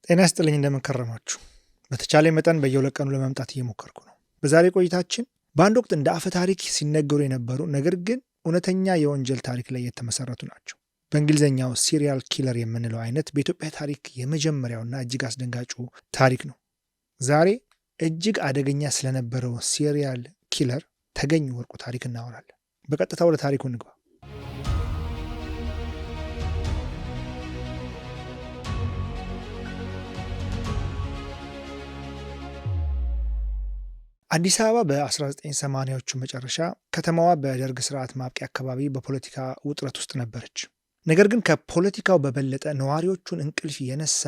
ጤና ይስጥልኝ እንደምንከረማችሁ። በተቻለ መጠን በየሁለት ቀኑ ለመምጣት እየሞከርኩ ነው። በዛሬ ቆይታችን በአንድ ወቅት እንደ አፈ ታሪክ ሲነገሩ የነበሩ ነገር ግን እውነተኛ የወንጀል ታሪክ ላይ የተመሰረቱ ናቸው። በእንግሊዝኛው ሲሪያል ኪለር የምንለው አይነት በኢትዮጵያ ታሪክ የመጀመሪያውና እጅግ አስደንጋጩ ታሪክ ነው። ዛሬ እጅግ አደገኛ ስለነበረው ሲሪያል ኪለር ተገኝ ወርቁ ታሪክ እናወራለን። በቀጥታ ወደ ታሪኩ እንግባ። አዲስ አበባ በ1980ዎቹ መጨረሻ ከተማዋ በደርግ ስርዓት ማብቂያ አካባቢ በፖለቲካ ውጥረት ውስጥ ነበረች። ነገር ግን ከፖለቲካው በበለጠ ነዋሪዎቹን እንቅልፍ የነሳ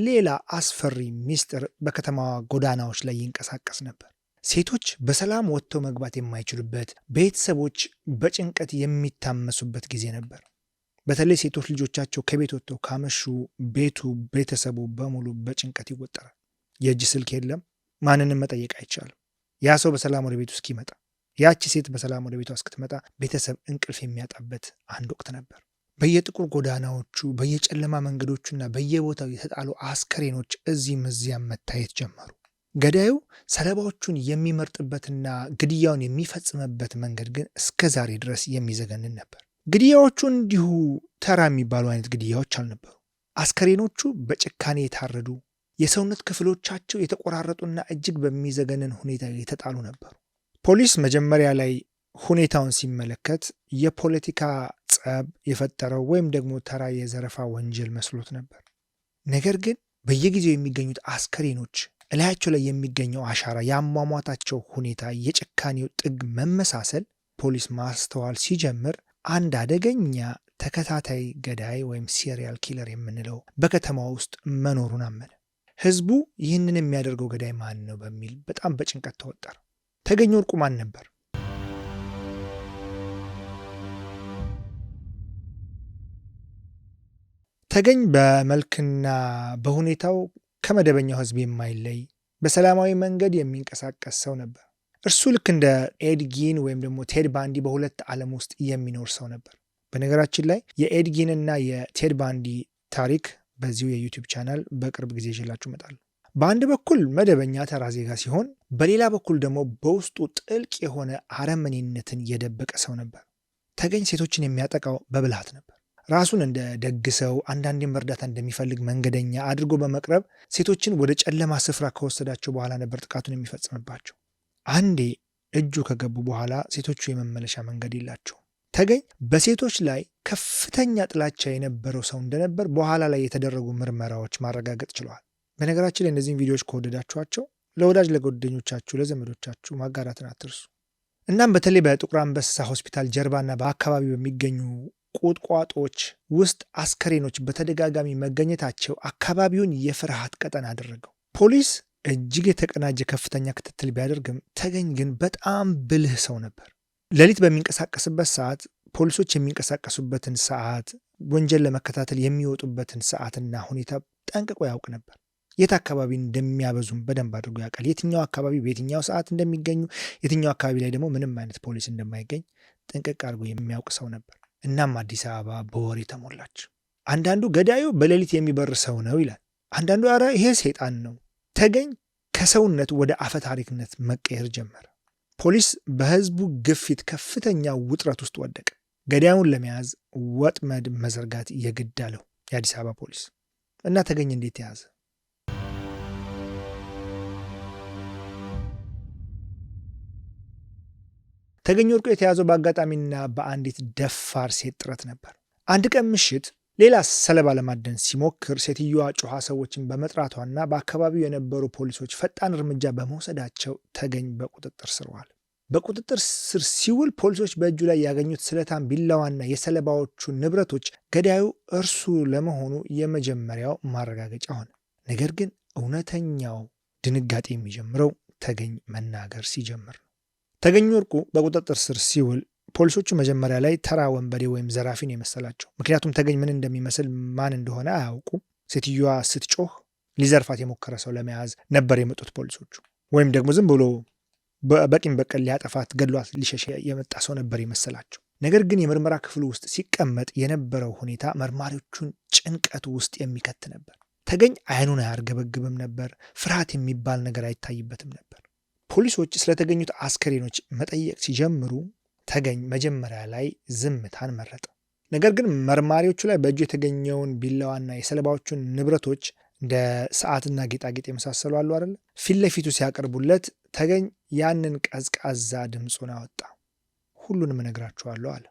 ሌላ አስፈሪ ሚስጥር በከተማዋ ጎዳናዎች ላይ ይንቀሳቀስ ነበር። ሴቶች በሰላም ወጥተው መግባት የማይችሉበት፣ ቤተሰቦች በጭንቀት የሚታመሱበት ጊዜ ነበር። በተለይ ሴቶች ልጆቻቸው ከቤት ወጥተው ካመሹ ቤተሰቡ በሙሉ በጭንቀት ይወጠራል። የእጅ ስልክ የለም፣ ማንንም መጠየቅ አይቻልም። ያ ሰው በሰላም ወደ ቤቱ እስኪመጣ፣ ያቺ ሴት በሰላም ወደ ቤቷ እስክትመጣ ቤተሰብ እንቅልፍ የሚያጣበት አንድ ወቅት ነበር። በየጥቁር ጎዳናዎቹ፣ በየጨለማ መንገዶቹና በየቦታው የተጣሉ አስከሬኖች እዚህም እዚያም መታየት ጀመሩ። ገዳዩ ሰለባዎቹን የሚመርጥበትና ግድያውን የሚፈጽምበት መንገድ ግን እስከ ዛሬ ድረስ የሚዘገንን ነበር። ግድያዎቹ እንዲሁ ተራ የሚባሉ አይነት ግድያዎች አልነበሩ። አስከሬኖቹ በጭካኔ የታረዱ፣ የሰውነት ክፍሎቻቸው የተቆራረጡና እጅግ በሚዘገንን ሁኔታ የተጣሉ ነበሩ። ፖሊስ መጀመሪያ ላይ ሁኔታውን ሲመለከት የፖለቲካ ጸብ የፈጠረው ወይም ደግሞ ተራ የዘረፋ ወንጀል መስሎት ነበር። ነገር ግን በየጊዜው የሚገኙት አስከሬኖች፣ እላያቸው ላይ የሚገኘው አሻራ፣ የአሟሟታቸው ሁኔታ፣ የጭካኔው ጥግ መመሳሰል ፖሊስ ማስተዋል ሲጀምር አንድ አደገኛ ተከታታይ ገዳይ ወይም ሲሪያል ኪለር የምንለው በከተማ ውስጥ መኖሩን አመነ። ህዝቡ ይህንን የሚያደርገው ገዳይ ማን ነው በሚል በጣም በጭንቀት ተወጠረ። ተገኝ ወርቁ ማን ነበር? ተገኝ በመልክና በሁኔታው ከመደበኛው ህዝብ የማይለይ በሰላማዊ መንገድ የሚንቀሳቀስ ሰው ነበር። እርሱ ልክ እንደ ኤድጊን ወይም ደግሞ ቴድ ባንዲ በሁለት ዓለም ውስጥ የሚኖር ሰው ነበር። በነገራችን ላይ የኤድጊንና የቴድ ባንዲ ታሪክ በዚሁ የዩቲዩብ ቻናል በቅርብ ጊዜ ይዤላችሁ እመጣለሁ። በአንድ በኩል መደበኛ ተራ ዜጋ ሲሆን፣ በሌላ በኩል ደግሞ በውስጡ ጥልቅ የሆነ አረመኔነትን የደበቀ ሰው ነበር። ተገኝ ሴቶችን የሚያጠቃው በብልሃት ነበር። ራሱን እንደ ደግ ሰው፣ አንዳንዴም እርዳታ እንደሚፈልግ መንገደኛ አድርጎ በመቅረብ ሴቶችን ወደ ጨለማ ስፍራ ከወሰዳቸው በኋላ ነበር ጥቃቱን የሚፈጽምባቸው። አንዴ እጁ ከገቡ በኋላ ሴቶቹ የመመለሻ መንገድ የላቸውም። ተገኝ በሴቶች ላይ ከፍተኛ ጥላቻ የነበረው ሰው እንደነበር በኋላ ላይ የተደረጉ ምርመራዎች ማረጋገጥ ችለዋል። በነገራችን ላይ እነዚህን ቪዲዮዎች ከወደዳችኋቸው ለወዳጅ ለጓደኞቻችሁ፣ ለዘመዶቻችሁ ማጋራትን አትርሱ። እናም በተለይ በጥቁር አንበሳ ሆስፒታል ጀርባና በአካባቢ በሚገኙ ቁጥቋጦዎች ውስጥ አስከሬኖች በተደጋጋሚ መገኘታቸው አካባቢውን የፍርሃት ቀጠና አደረገው። ፖሊስ እጅግ የተቀናጀ ከፍተኛ ክትትል ቢያደርግም ተገኝ ግን በጣም ብልህ ሰው ነበር። ሌሊት በሚንቀሳቀስበት ሰዓት፣ ፖሊሶች የሚንቀሳቀሱበትን ሰዓት፣ ወንጀል ለመከታተል የሚወጡበትን ሰዓትና ሁኔታ ጠንቅቆ ያውቅ ነበር። የት አካባቢ እንደሚያበዙም በደንብ አድርጎ ያውቃል። የትኛው አካባቢ በየትኛው ሰዓት እንደሚገኙ፣ የትኛው አካባቢ ላይ ደግሞ ምንም አይነት ፖሊስ እንደማይገኝ ጥንቅቅ አድርጎ የሚያውቅ ሰው ነበር። እናም አዲስ አበባ በወሬ ተሞላች። አንዳንዱ ገዳዩ በሌሊት የሚበር ሰው ነው ይላል። አንዳንዱ ኧረ ይሄ ሰይጣን ነው። ተገኝ ከሰውነት ወደ አፈ ታሪክነት መቀየር ጀመረ። ፖሊስ በህዝቡ ግፊት ከፍተኛ ውጥረት ውስጥ ወደቀ። ገዳዩን ለመያዝ ወጥመድ መዘርጋት የግድ አለው የአዲስ አበባ ፖሊስ። እና ተገኝ እንዴት ተያዘ? ተገኝ ወርቁ የተያዘው በአጋጣሚና በአንዲት ደፋር ሴት ጥረት ነበር። አንድ ቀን ምሽት ሌላ ሰለባ ለማደን ሲሞክር ሴትዮዋ ጮኻ ሰዎችን በመጥራቷና በአካባቢው የነበሩ ፖሊሶች ፈጣን እርምጃ በመውሰዳቸው ተገኝ በቁጥጥር ስር ዋለ። በቁጥጥር ስር ሲውል ፖሊሶች በእጁ ላይ ያገኙት ስለታም ቢላዋና የሰለባዎቹ ንብረቶች ገዳዩ እርሱ ለመሆኑ የመጀመሪያው ማረጋገጫ ሆነ። ነገር ግን እውነተኛው ድንጋጤ የሚጀምረው ተገኝ መናገር ሲጀምር ነው። ተገኝ ወርቁ በቁጥጥር ስር ሲውል ፖሊሶቹ መጀመሪያ ላይ ተራ ወንበዴ ወይም ዘራፊን የመሰላቸው። ምክንያቱም ተገኝ ምን እንደሚመስል ማን እንደሆነ አያውቁም። ሴትዮዋ ስትጮህ ሊዘርፋት የሞከረ ሰው ለመያዝ ነበር የመጡት ፖሊሶቹ። ወይም ደግሞ ዝም ብሎ በቂም በቀል ሊያጠፋት ገድሏት ሊሸሽ የመጣ ሰው ነበር የመሰላቸው። ነገር ግን የምርመራ ክፍሉ ውስጥ ሲቀመጥ የነበረው ሁኔታ መርማሪዎቹን ጭንቀት ውስጥ የሚከት ነበር። ተገኝ አይኑን አያርገበግብም ነበር። ፍርሃት የሚባል ነገር አይታይበትም ነበር። ፖሊሶች ስለተገኙት አስከሬኖች መጠየቅ ሲጀምሩ ተገኝ መጀመሪያ ላይ ዝምታን መረጠ። ነገር ግን መርማሪዎቹ ላይ በእጁ የተገኘውን ቢላዋና የሰለባዎቹን ንብረቶች እንደ ሰዓትና ጌጣጌጥ የመሳሰሉ አሉ አይደል፣ ፊት ለፊቱ ሲያቀርቡለት ተገኝ ያንን ቀዝቃዛ ድምፁን አወጣ። ሁሉንም እነግራችኋለሁ አለ።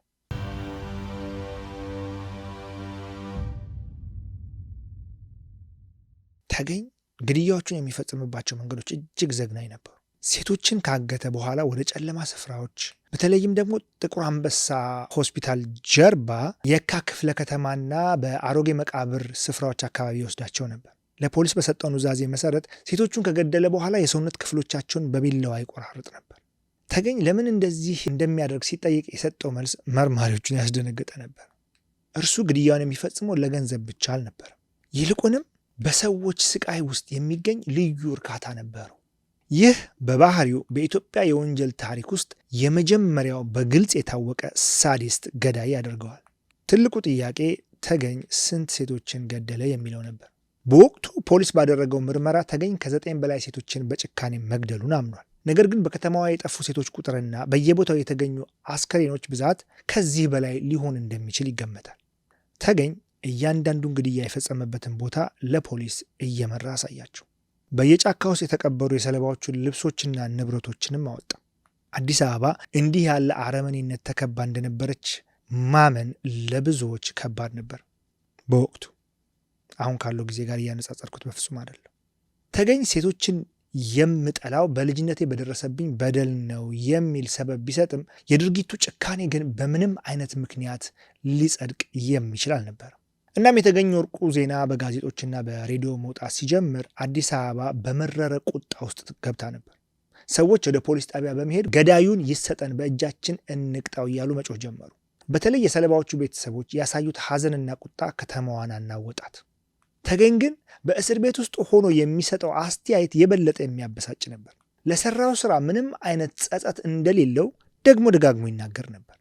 ተገኝ ግድያዎቹን የሚፈጽምባቸው መንገዶች እጅግ ዘግናኝ ነበሩ። ሴቶችን ካገተ በኋላ ወደ ጨለማ ስፍራዎች፣ በተለይም ደግሞ ጥቁር አንበሳ ሆስፒታል ጀርባ የካ ክፍለ ከተማና በአሮጌ መቃብር ስፍራዎች አካባቢ ይወስዳቸው ነበር። ለፖሊስ በሰጠው ኑዛዜ መሰረት ሴቶቹን ከገደለ በኋላ የሰውነት ክፍሎቻቸውን በቢላዋ ይቆራርጥ ነበር። ተገኝ ለምን እንደዚህ እንደሚያደርግ ሲጠይቅ የሰጠው መልስ መርማሪዎቹን ያስደነገጠ ነበር። እርሱ ግድያውን የሚፈጽመው ለገንዘብ ብቻ አልነበረም። ይልቁንም በሰዎች ስቃይ ውስጥ የሚገኝ ልዩ እርካታ ነበረው። ይህ በባህሪው በኢትዮጵያ የወንጀል ታሪክ ውስጥ የመጀመሪያው በግልጽ የታወቀ ሳዲስት ገዳይ ያደርገዋል። ትልቁ ጥያቄ ተገኝ ስንት ሴቶችን ገደለ የሚለው ነበር። በወቅቱ ፖሊስ ባደረገው ምርመራ ተገኝ ከ9 በላይ ሴቶችን በጭካኔ መግደሉን አምኗል። ነገር ግን በከተማዋ የጠፉ ሴቶች ቁጥርና በየቦታው የተገኙ አስከሬኖች ብዛት ከዚህ በላይ ሊሆን እንደሚችል ይገመታል። ተገኝ እያንዳንዱን ግድያ የፈጸመበትን ቦታ ለፖሊስ እየመራ አሳያቸው። በየጫካ ውስጥ የተቀበሩ የሰለባዎቹን ልብሶችና ንብረቶችንም አወጣ። አዲስ አበባ እንዲህ ያለ አረመኔነት ተከባ እንደነበረች ማመን ለብዙዎች ከባድ ነበር በወቅቱ። አሁን ካለው ጊዜ ጋር እያነጻጸርኩት በፍጹም አይደለም። ተገኝ ሴቶችን የምጠላው በልጅነቴ በደረሰብኝ በደል ነው የሚል ሰበብ ቢሰጥም የድርጊቱ ጭካኔ ግን በምንም አይነት ምክንያት ሊጸድቅ የሚችል አልነበረም። እናም የተገኘ ወርቁ ዜና በጋዜጦችና በሬዲዮ መውጣት ሲጀምር አዲስ አበባ በመረረ ቁጣ ውስጥ ገብታ ነበር። ሰዎች ወደ ፖሊስ ጣቢያ በመሄድ ገዳዩን ይሰጠን፣ በእጃችን እንቅጣው እያሉ መጮህ ጀመሩ። በተለይ የሰለባዎቹ ቤተሰቦች ያሳዩት ሐዘንና ቁጣ ከተማዋን አናወጣት። ተገኝ ግን በእስር ቤት ውስጥ ሆኖ የሚሰጠው አስተያየት የበለጠ የሚያበሳጭ ነበር። ለሰራው ስራ ምንም አይነት ጸጸት እንደሌለው ደግሞ ደጋግሞ ይናገር ነበር።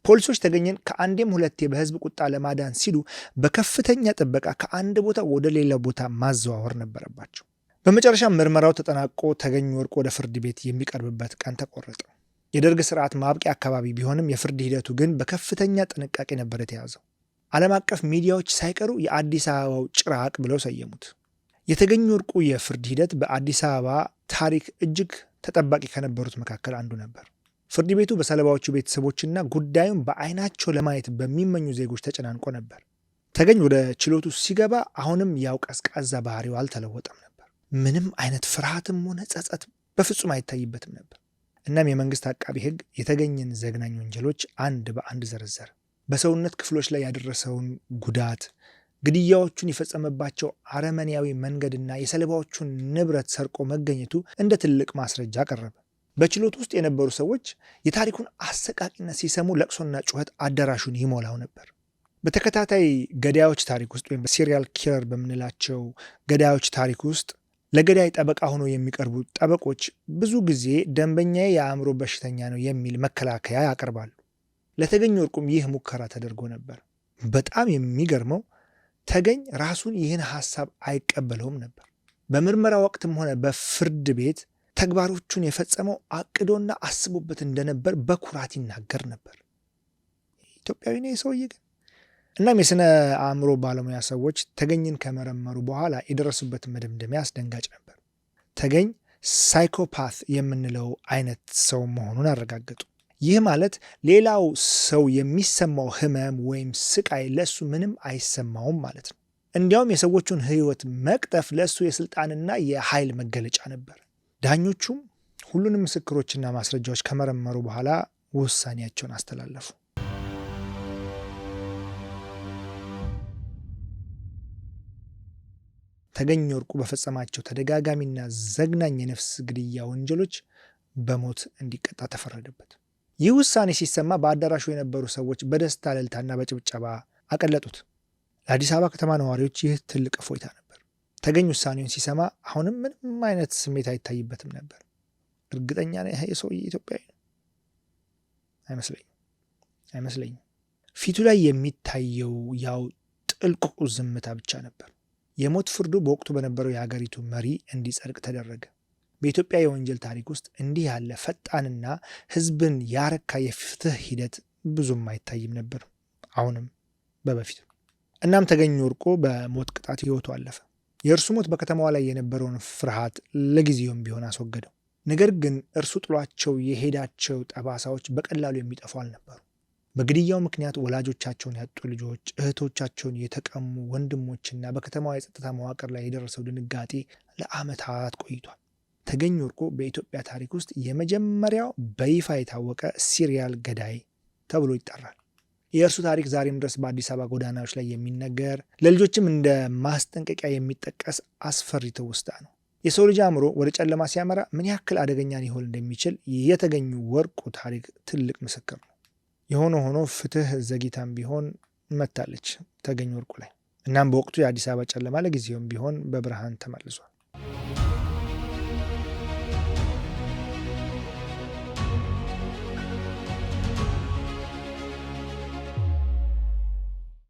ፖሊሶች ተገኘን ከአንዴም ሁለቴ በህዝብ ቁጣ ለማዳን ሲሉ በከፍተኛ ጥበቃ ከአንድ ቦታ ወደ ሌላ ቦታ ማዘዋወር ነበረባቸው። በመጨረሻ ምርመራው ተጠናቆ ተገኝ ወርቁ ወደ ፍርድ ቤት የሚቀርብበት ቀን ተቆረጠ። የደርግ ስርዓት ማብቂያ አካባቢ ቢሆንም የፍርድ ሂደቱ ግን በከፍተኛ ጥንቃቄ ነበር የተያዘው። ዓለም አቀፍ ሚዲያዎች ሳይቀሩ የአዲስ አበባው ጭራቅ ብለው ሰየሙት። የተገኘ ወርቁ የፍርድ ሂደት በአዲስ አበባ ታሪክ እጅግ ተጠባቂ ከነበሩት መካከል አንዱ ነበር። ፍርድ ቤቱ በሰለባዎቹ ቤተሰቦችና ጉዳዩን በአይናቸው ለማየት በሚመኙ ዜጎች ተጨናንቆ ነበር። ተገኝ ወደ ችሎቱ ሲገባ አሁንም ያው ቀዝቃዛ ባህሪው አልተለወጠም ነበር። ምንም አይነት ፍርሃትም ሆነ ጸጸት በፍጹም አይታይበትም ነበር። እናም የመንግስት አቃቢ ሕግ የተገኘን ዘግናኝ ወንጀሎች አንድ በአንድ ዘረዘረ። በሰውነት ክፍሎች ላይ ያደረሰውን ጉዳት፣ ግድያዎቹን የፈጸመባቸው አረመኔያዊ መንገድና የሰለባዎቹን ንብረት ሰርቆ መገኘቱ እንደ ትልቅ ማስረጃ ቀረበ። በችሎት ውስጥ የነበሩ ሰዎች የታሪኩን አሰቃቂነት ሲሰሙ ለቅሶና ጩኸት አዳራሹን ይሞላው ነበር። በተከታታይ ገዳዮች ታሪክ ውስጥ ወይም በሲሪያል ኪለር በምንላቸው ገዳዮች ታሪክ ውስጥ ለገዳይ ጠበቃ ሆኖ የሚቀርቡ ጠበቆች ብዙ ጊዜ ደንበኛዬ የአእምሮ በሽተኛ ነው የሚል መከላከያ ያቀርባሉ። ለተገኘ ወርቁም ይህ ሙከራ ተደርጎ ነበር። በጣም የሚገርመው ተገኝ ራሱን ይህን ሐሳብ አይቀበለውም ነበር። በምርመራ ወቅትም ሆነ በፍርድ ቤት ተግባሮቹን የፈጸመው አቅዶና አስቦበት እንደነበር በኩራት ይናገር ነበር። ኢትዮጵያዊ ነው የሰውዬ ግን። እናም የሥነ አእምሮ ባለሙያ ሰዎች ተገኝን ከመረመሩ በኋላ የደረሱበት መደምደሚያ አስደንጋጭ ነበር። ተገኝ ሳይኮፓት የምንለው አይነት ሰው መሆኑን አረጋገጡ። ይህ ማለት ሌላው ሰው የሚሰማው ህመም ወይም ስቃይ ለእሱ ምንም አይሰማውም ማለት ነው። እንዲያውም የሰዎቹን ሕይወት መቅጠፍ ለእሱ የስልጣንና የኃይል መገለጫ ነበር። ዳኞቹም ሁሉንም ምስክሮችና ማስረጃዎች ከመረመሩ በኋላ ውሳኔያቸውን አስተላለፉ። ተገኘ ወርቁ በፈጸማቸው ተደጋጋሚና ዘግናኝ የነፍስ ግድያ ወንጀሎች በሞት እንዲቀጣ ተፈረደበት። ይህ ውሳኔ ሲሰማ በአዳራሹ የነበሩ ሰዎች በደስታ እልልታና በጭብጨባ አቀለጡት። ለአዲስ አበባ ከተማ ነዋሪዎች ይህ ትልቅ እፎይታ ነበር። ተገኝ ውሳኔውን ሲሰማ አሁንም ምንም አይነት ስሜት አይታይበትም ነበር። እርግጠኛ ነኝ ይህ ሰውዬ ኢትዮጵያዊ ነው። አይመስለኝም። ፊቱ ላይ የሚታየው ያው ጥልቁ ዝምታ ብቻ ነበር። የሞት ፍርዱ በወቅቱ በነበረው የሀገሪቱ መሪ እንዲጸድቅ ተደረገ። በኢትዮጵያ የወንጀል ታሪክ ውስጥ እንዲህ ያለ ፈጣንና ሕዝብን ያረካ የፍትህ ሂደት ብዙም አይታይም ነበር፣ አሁንም በበፊቱ። እናም ተገኝ ወርቁ በሞት ቅጣት ሕይወቱ አለፈ። የእርሱ ሞት በከተማዋ ላይ የነበረውን ፍርሃት ለጊዜውም ቢሆን አስወገደው። ነገር ግን እርሱ ጥሏቸው የሄዳቸው ጠባሳዎች በቀላሉ የሚጠፉ አልነበሩ። በግድያው ምክንያት ወላጆቻቸውን ያጡ ልጆች፣ እህቶቻቸውን የተቀሙ ወንድሞችና በከተማዋ የጸጥታ መዋቅር ላይ የደረሰው ድንጋጤ ለዓመታት ቆይቷል። ተገኝ ወርቁ በኢትዮጵያ ታሪክ ውስጥ የመጀመሪያው በይፋ የታወቀ ሲሪያል ገዳይ ተብሎ ይጠራል። የእርሱ ታሪክ ዛሬም ድረስ በአዲስ አበባ ጎዳናዎች ላይ የሚነገር፣ ለልጆችም እንደ ማስጠንቀቂያ የሚጠቀስ አስፈሪ ትውስታ ነው። የሰው ልጅ አእምሮ ወደ ጨለማ ሲያመራ ምን ያክል አደገኛ ሊሆን እንደሚችል የተገኙ ወርቁ ታሪክ ትልቅ ምስክር ነው። የሆነ ሆኖ ፍትህ ዘግይታም ቢሆን መታለች ተገኝ ወርቁ ላይ። እናም በወቅቱ የአዲስ አበባ ጨለማ ለጊዜውም ቢሆን በብርሃን ተመልሷል።